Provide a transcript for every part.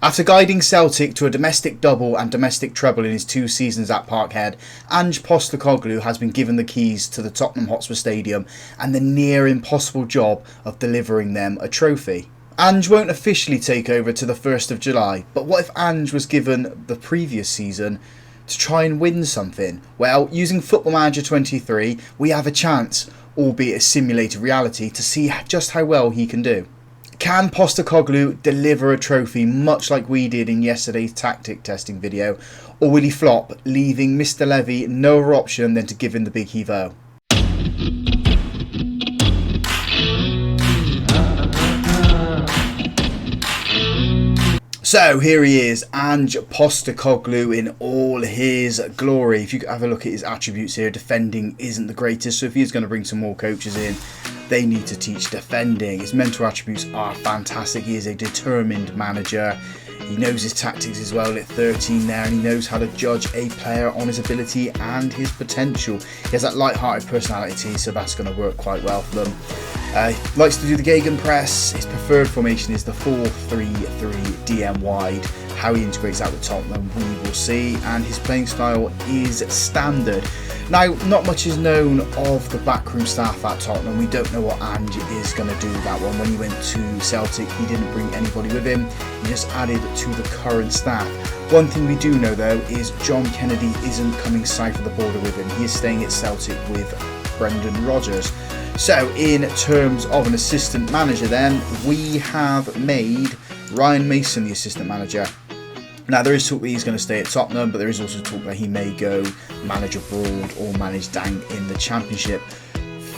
After guiding Celtic to a domestic double and domestic treble in his 2 seasons at Parkhead, Ange Postecogluo has been given the keys to the Tottenham Hotspur Stadium and the near impossible job of delivering them a trophy. Ange won't officially take over to the 1st of July, but what if Ange was given the previous season to try and win something? Well, using Football Manager 23, we have a chance, albeit a simulated reality, to see just how well he can do. Can Postecogluo deliver a trophy much like we did in yesterday's tactic testing video, or will he flop, leaving Mr. Levy no other option than to give him the big heave-o? So here he is, Ange Postecogluo in all his glory. If you have a look at his attributes here, defending isn't the greatest, so if he's going to bring some more coaches in, they need to teach defending. His mental attributes are fantastic. He is a determined manager. He knows his tactics as well at 13 there, and he knows how to judge a player on his ability and his potential. He has that light-hearted personality, so that's going to work quite well for them. He likes to do the gegenpress. His preferred formation is the 4-3-3 DM wide. How he integrates that with Tottenham, we will see. And his playing style is standard. Now, not much is known of the backroom staff at Tottenham. We don't know what Ange is going to do with that one. When he went to Celtic, he didn't bring anybody with him. He just added to the current staff. One thing we do know, though, is John Kennedy isn't coming south of the border with him. He is staying at Celtic with Brendan Rodgers. So, in terms of an assistant manager, then, we have made Ryan Mason the assistant manager. Now, there is talk that he's going to stay at Tottenham, but there is also talk that he may go manage abroad or manage down in the Championship.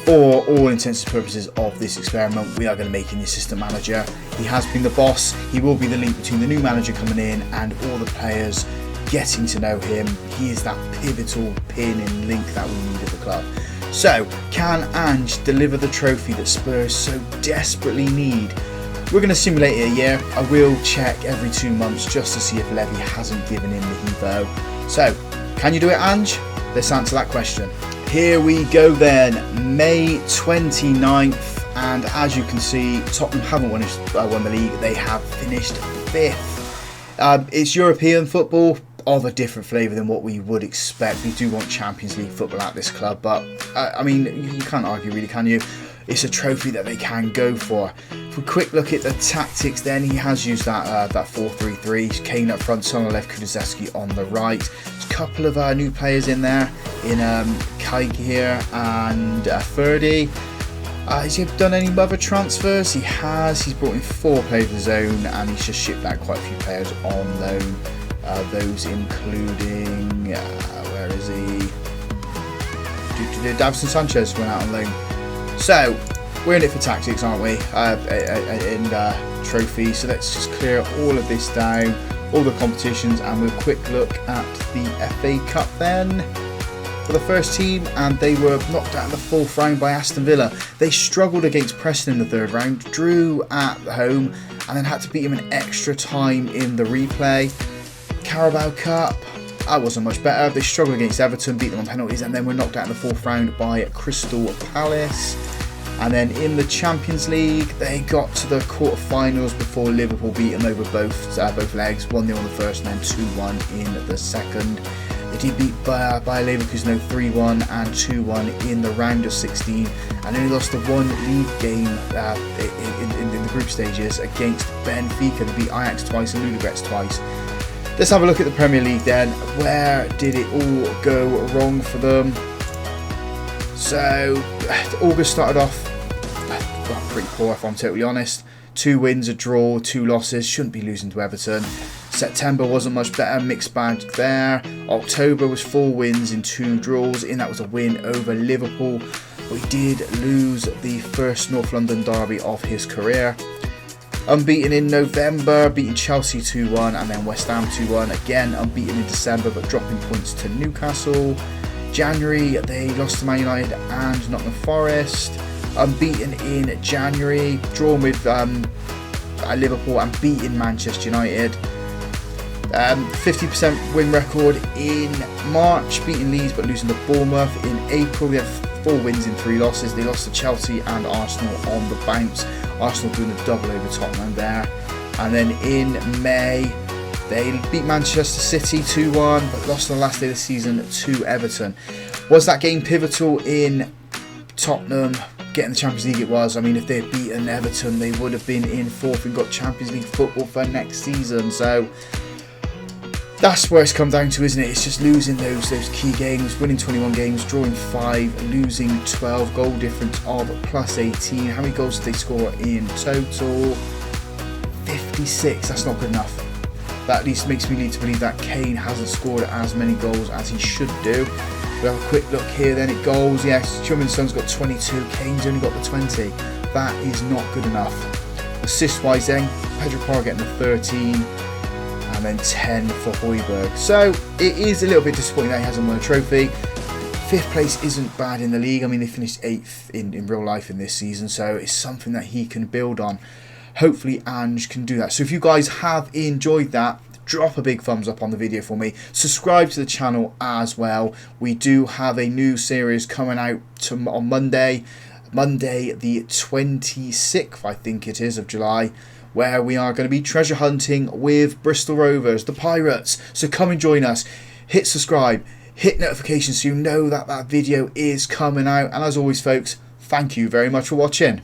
For all intents and purposes of this experiment, we are going to make him the assistant manager. He has been the boss. He will be the link between the new manager coming in and all the players getting to know him. He is that pivotal pin and link that we need at the club. So, can Ange deliver the trophy that Spurs so desperately need? We're going to simulate it a year. I will check every 2 months just to see if Levy hasn't given him the heave-o. So, can you do it, Ange? Let's answer that question. Here we go then, May 29th, and as you can see, Tottenham haven't won the league. They have finished 5th. It's European football of a different flavour than what we would expect. We do want Champions League football at this club, but I mean, you can't argue really, can you? It's a trophy that they can go for. For a quick look at the tactics then, he has used that 4-3-3. Kane up front, Son on the left, Kulusevski on the right. There's a couple of new players in there, in Kaik here and Ferdy. Has he done any other transfers? He has. He's brought in 4 players of his own, and he's just shipped out quite a few players on loan. Those including, where is he? Davison Sanchez went out on loan. So, we're in it for tactics, aren't we? In trophy. So let's just clear all of this down, all the competitions, and we'll quick look at the FA Cup then for the first team, and they were knocked out in the 4th round by Aston Villa. They struggled against Preston in the 3rd round, drew at home, and then had to beat him in extra time in the replay. Carabao Cup, that wasn't much better. They struggled against Everton, beat them on penalties, and then were knocked out in the 4th round by Crystal Palace. And then in the Champions League, they got to the quarter-finals before Liverpool beat them over both legs, 1-0 in the first and then 2-1 in the second. They did beat Bayer Leverkusen 3-1 and 2-1 in the round of 16, and only lost the 1 league game in the group stages against Benfica. They beat Ajax twice and Ludogorets twice. Let's have a look at the Premier League then. Where did it all go wrong for them? So, August started off pretty poor, if I'm totally honest. 2 wins, a draw, 2 losses. Shouldn't be losing to Everton. September wasn't much better, mixed bag there. October was 4 wins and 2 draws. In that was a win over Liverpool. We did lose the first North London derby of his career. Unbeaten in November, beating Chelsea 2-1 and then West Ham 2-1. Again, unbeaten in December, but dropping points to Newcastle. January, they lost to Man United and Nottingham Forest. Unbeaten in January, drawn with Liverpool and beating Manchester United. 50% win record in March, beating Leeds but losing to Bournemouth. In April, they had 4 wins and 3 losses. They lost to Chelsea and Arsenal on the bounce. Arsenal doing a double over Tottenham there. And then in May, they beat Manchester City 2-1, but lost on the last day of the season to Everton. Was that game pivotal in Tottenham getting the Champions League? It was. I mean, if they had beaten Everton, they would have been in 4th and got Champions League football for next season. So that's where it's come down to, isn't it? It's just losing those key games, winning 21 games, drawing 5, losing 12, goal difference of plus 18. How many goals did they score in total? 56. That's not good enough. That at least makes me need to believe that Kane hasn't scored as many goals as he should do. We'll have a quick look here then at goals. Yes, Chumminson's got 22, Kane's only got the 20. That is not good enough. Assist-wise then, Pedro Porro getting the 13, and then 10 for Højbjerg. So it is a little bit disappointing that he hasn't won a trophy. 5th place isn't bad in the league. I mean, they finished 8th in real life in this season, so it's something that he can build on. Hopefully Ange can do that. So if you guys have enjoyed that, drop a big thumbs up on the video for me. Subscribe to the channel as well. We do have a new series coming out on Monday the 26th, I think it is, of July, where we are going to be treasure hunting with Bristol Rovers, the Pirates. So come and join us. Hit subscribe, hit notifications so you know that that video is coming out. And as always, folks, thank you very much for watching.